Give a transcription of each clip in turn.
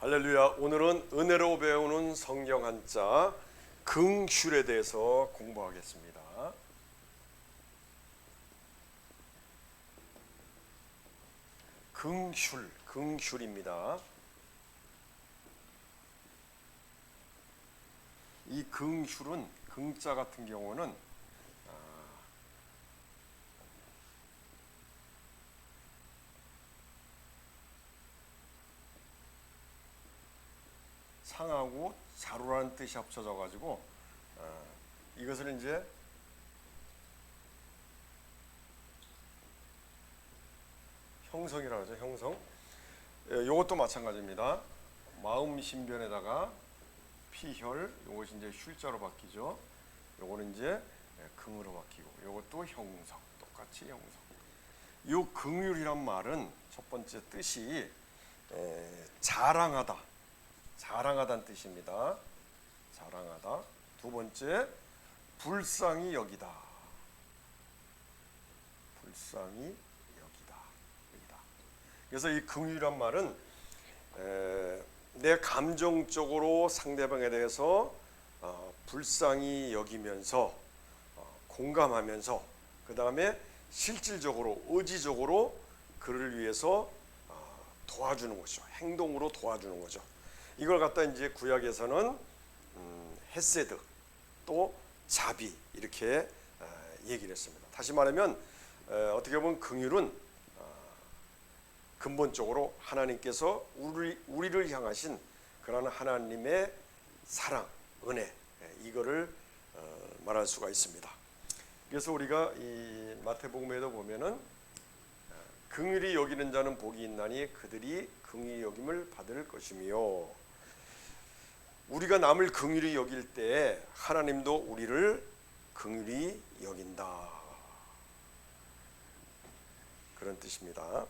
할렐루야. 오늘은 은혜로 배우는 성경 한자 긍휼에 대해서 공부하겠습니다. 긍휼입니다. 이 긍휼은 긍자 같은 경우는 상하고 자루라는 뜻이 합쳐져 가지고 이것을 이제 형성이라고 하죠. 형성. 이것도 마찬가지입니다. 마음 신변에다가 피혈, 이것이 이제 쉴자로 바뀌죠. 요거는 이제 긍으로 바뀌고, 요것도 형성, 똑같이 형성. 요 긍휼이란 말은 첫 번째 뜻이 자랑하다. 자랑하다는 뜻입니다. 자랑하다. 두 번째, 불쌍히 여기다. 불쌍히 여기다. 그래서 이 긍휼이란 말은 내 감정적으로 상대방에 대해서 불쌍히 여기면서 공감하면서 그 다음에 실질적으로 의지적으로 그를 위해서 도와주는 것이죠. 행동으로 도와주는 거죠. 이걸 갖다 이제 구약에서는 헤세드 또 자비 이렇게 얘기를 했습니다. 다시 말하면 어떻게 보면 긍휼은 근본적으로 하나님께서 우리를 향하신 그런 하나님의 사랑, 은혜 이거를 말할 수가 있습니다. 그래서 우리가 이 마태복음에도 보면은 긍휼히 여기는 자는 복이 있나니 그들이 긍휼히 여김을 받을 것이며, 우리가 남을 긍휼히 여길 때 하나님도 우리를 긍휼히 여긴다. 그런 뜻입니다.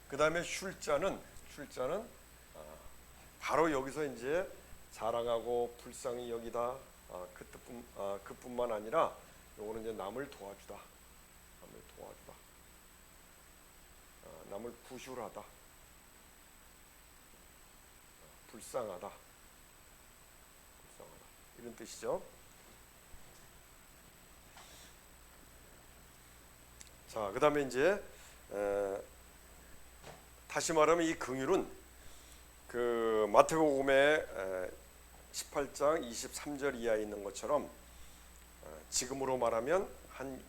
그 다음에 쉴자는 바로 여기서 이제 자랑하고 불쌍히 여기다 그뿐만 아니라 요거는 이제 남을 도와주다. 남을 부휼하다, 불쌍하다 이런 뜻이죠. 자, 그 다음에 이제 다시 말하면 이 긍휼은 그 마태복음의 18장 23절 이하에 있는 것처럼 지금으로 말하면 한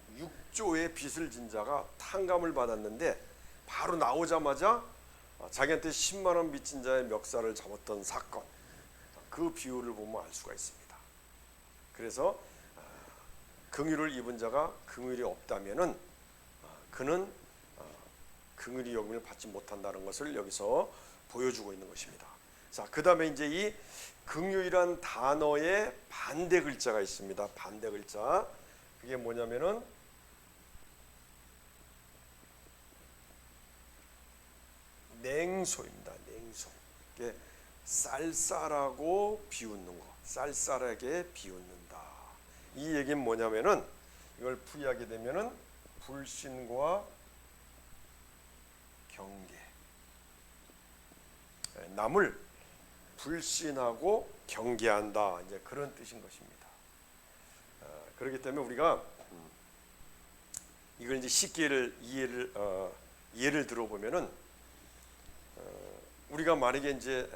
6조의 빚을 진 자가 탕감을 받았는데 바로 나오자마자 자기한테 10만 원 빚진 자의 멱살을 잡았던 사건, 그 비유를 보면 알 수가 있습니다. 그래서 긍휼을 입은 자가 긍휼이 없다면은 그는 긍휼히 여김을 받지 못한다는 것을 여기서 보여주고 있는 것입니다. 자, 그 다음에 이제 이 긍휼이란 단어의 반대 글자가 있습니다. 반대 글자. 그게 뭐냐면은 냉소입니다. 냉소. 이게 쌀쌀하고 비웃는 거. 쌀쌀하게 비웃는다. 이 얘기는 뭐냐면은 이걸 풀이하게 되면은 불신과 경계. 남을 불신하고 경계한다. 이제 그런 뜻인 것입니다. 그렇기 때문에 우리가 이걸 이제 쉽게 예를 들어보면은 우리가 만약에 이제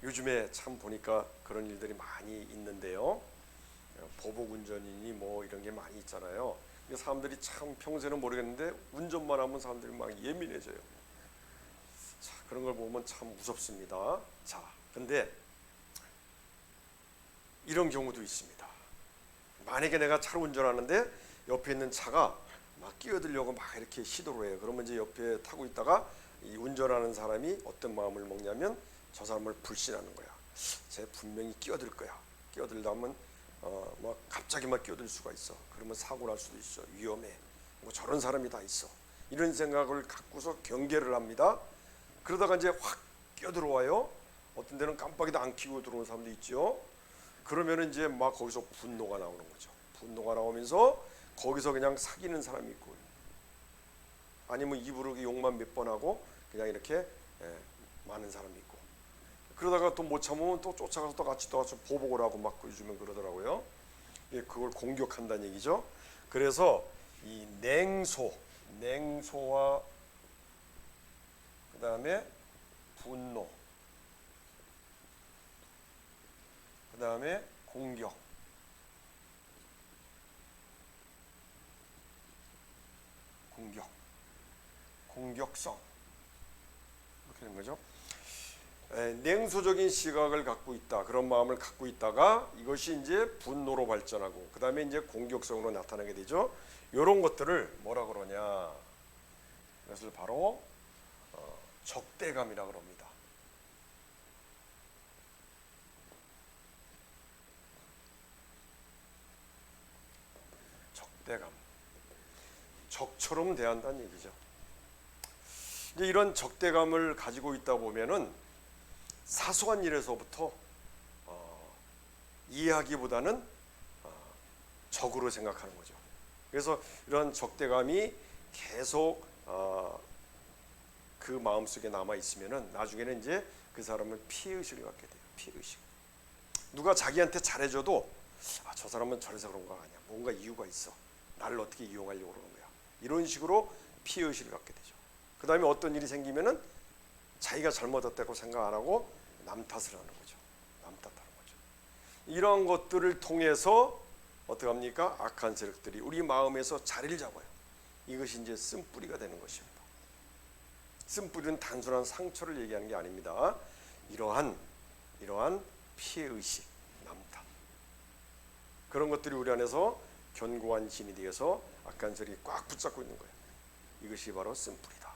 요즘에 참 보니까 그런 일들이 많이 있는데요. 보복운전이니 뭐 이런 게 많이 있잖아요. 사람들이 참 평소에는 모르겠는데 운전만 하면 사람들이 막 예민해져요. 자, 그런 걸 보면 참 무섭습니다. 자, 근데 이런 경우도 있습니다. 만약에 내가 차를 운전하는데 옆에 있는 차가 막 끼어들려고 막 이렇게 시도를 해요. 그러면 이제 옆에 타고 있다가 이 운전하는 사람이 어떤 마음을 먹냐면 저 사람을 불신하는 거야. 쟤 분명히 끼어들 거야. 끼어들다면 막 갑자기 막 끼어들 수가 있어. 그러면 사고 날 수도 있어. 위험해. 뭐 저런 사람이 다 있어. 이런 생각을 갖고서 경계를 합니다. 그러다가 이제 확 끼어들어와요. 어떤 데는 깜빡이도 안 켜고 들어오는 사람도 있죠. 그러면 이제 막 거기서 분노가 나오는 거죠. 분노가 나오면서 거기서 그냥 사귀는 사람이 있고 아니면 입으로 욕만 몇 번 하고 그냥 이렇게 많은 사람이 있고, 그러다가 또 못 참으면 또 쫓아가서 또 같이 보복을 하고 막 요즘은 그러더라고요. 그걸 공격한다는 얘기죠. 그래서 이 냉소와 그 다음에 분노, 그 다음에 공격성, 이렇게 되는 거죠. 냉소적인 시각을 갖고 있다, 그런 마음을 갖고 있다가 이것이 이제 분노로 발전하고 그 다음에 이제 공격성으로 나타나게 되죠. 이런 것들을 뭐라 그러냐, 이것을 바로 적대감이라 그럽니다. 적대감, 적처럼 대한다는 얘기죠. 이제 이런 적대감을 가지고 있다 보면은 사소한 일에서부터 이해하기보다는 적으로 생각하는 거죠. 그래서 이런 적대감이 계속 그 마음속에 남아 있으면은 나중에는 이제 그 사람은 피해의식을 갖게 돼요. 피해의식. 누가 자기한테 잘해줘도 저 사람은 저래서 그런 거 아니야, 뭔가 이유가 있어, 나를 어떻게 이용하려고 그러는 거야, 이런 식으로 피해의식을 갖게 되죠. 그 다음에 어떤 일이 생기면은 자기가 잘못했다고 생각 안 하고 남 탓을 하는 거죠. 남 탓하는 거죠. 이런 것들을 통해서 어떻게 합니까? 악한 세력들이 우리 마음에서 자리를 잡아요. 이것이 이제 쓴뿌리가 되는 것입니다. 쓴뿌리는 단순한 상처를 얘기하는 게 아닙니다. 이러한 피해의식, 남 탓, 그런 것들이 우리 안에서 견고한 진이 되어서 악한 세력이 꽉 붙잡고 있는 거예요. 이것이 바로 쓴뿌리다.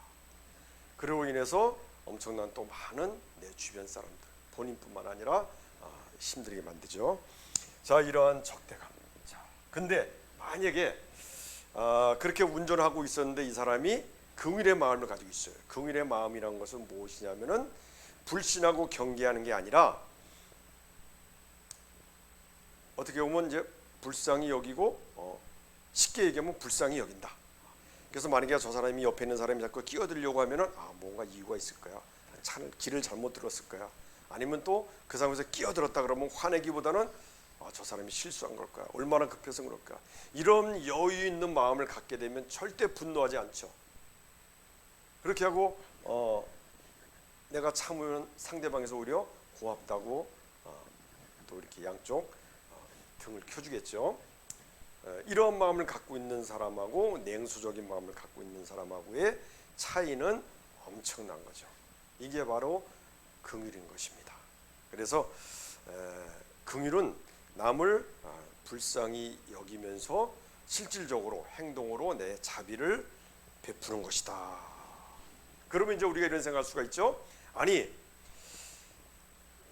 그로 인해서 엄청난 또 많은 내 주변 사람들, 본인뿐만 아니라 힘들게 만들죠. 자, 이러한 적대감. 자, 근데 만약에 그렇게 운전하고 있었는데 이 사람이 긍휼의 마음을 가지고 있어요. 긍휼의 마음이라는 것은 무엇이냐면은 불신하고 경계하는 게 아니라 어떻게 보면 이제 불쌍히 여기고 쉽게 얘기하면 불쌍히 여긴다. 그래서 만약에 저 사람이 옆에 있는 사람이 자꾸 끼어들려고 하면은 뭔가 이유가 있을 거야, 길을 잘못 들었을 거야, 아니면 또 그 상황에서 끼어들었다 그러면 화내기보다는 저 사람이 실수한 걸 거야, 얼마나 급해서 그럴 거야, 이런 여유 있는 마음을 갖게 되면 절대 분노하지 않죠. 그렇게 하고 내가 참으면 상대방에서 오히려 고맙다고 또 이렇게 양쪽 등을 켜주겠죠. 이런 마음을 갖고 있는 사람하고 냉소적인 마음을 갖고 있는 사람하고의 차이는 엄청난 거죠. 이게 바로 긍휼인 것입니다. 그래서 긍휼은 남을 불쌍히 여기면서 실질적으로 행동으로 내 자비를 베푸는 것이다. 그러면 이제 우리가 이런 생각할 수가 있죠. 아니,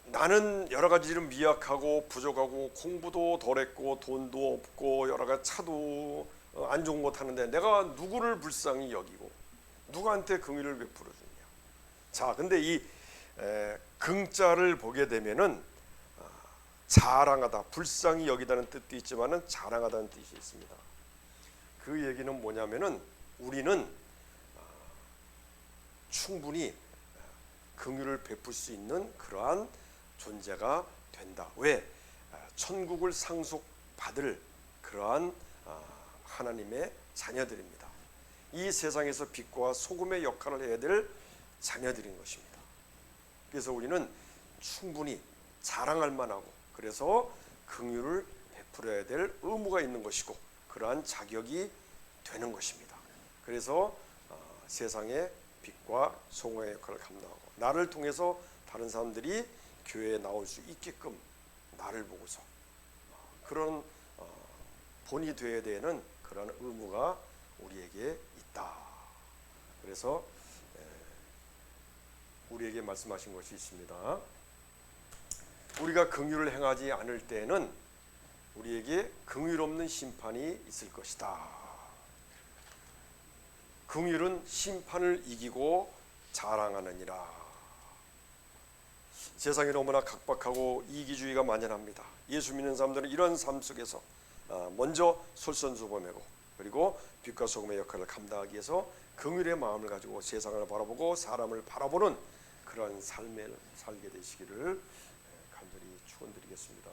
나는 여러 가지로 미약하고 부족하고 공부도 덜했고 돈도 없고 여러 가지 차도 안 좋은 것 하는데 내가 누구를 불쌍히 여기고 누구한테 긍휼을 베풀어 주냐. 자, 근데 이 긍자를 보게 되면은 자랑하다, 불쌍히 여기다는 뜻도 있지만은 자랑하다는 뜻이 있습니다. 그 얘기는 뭐냐면은 우리는 충분히 긍휼을 베풀 수 있는 그러한 존재가 된다. 왜? 천국을 상속받을 그러한 하나님의 자녀들입니다. 이 세상에서 빛과 소금의 역할을 해야 될 자녀들인 것입니다. 그래서 우리는 충분히 자랑할 만하고 그래서 긍휼을 베풀어야 될 의무가 있는 것이고 그러한 자격이 되는 것입니다. 그래서 세상의 빛과 소금의 역할을 감당하고 나를 통해서 다른 사람들이 교회에 나올 수 있게끔 나를 보고서 그런 본이 되어야 되는 그런 의무가 우리에게 있다. 그래서 우리에게 말씀하신 것이 있습니다. 우리가 긍휼을 행하지 않을 때에는 우리에게 긍휼 없는 심판이 있을 것이다. 긍휼은 심판을 이기고 자랑하느니라. 세상이 너무나 각박하고 이기주의가 만연합니다. 예수 믿는 사람들은 이런 삶 속에서 먼저 솔선수범하고 그리고 빛과 소금의 역할을 감당하기 위해서 긍휼의 마음을 가지고 세상을 바라보고 사람을 바라보는 그런 삶을 살게 되시기를 간절히 축원드리겠습니다.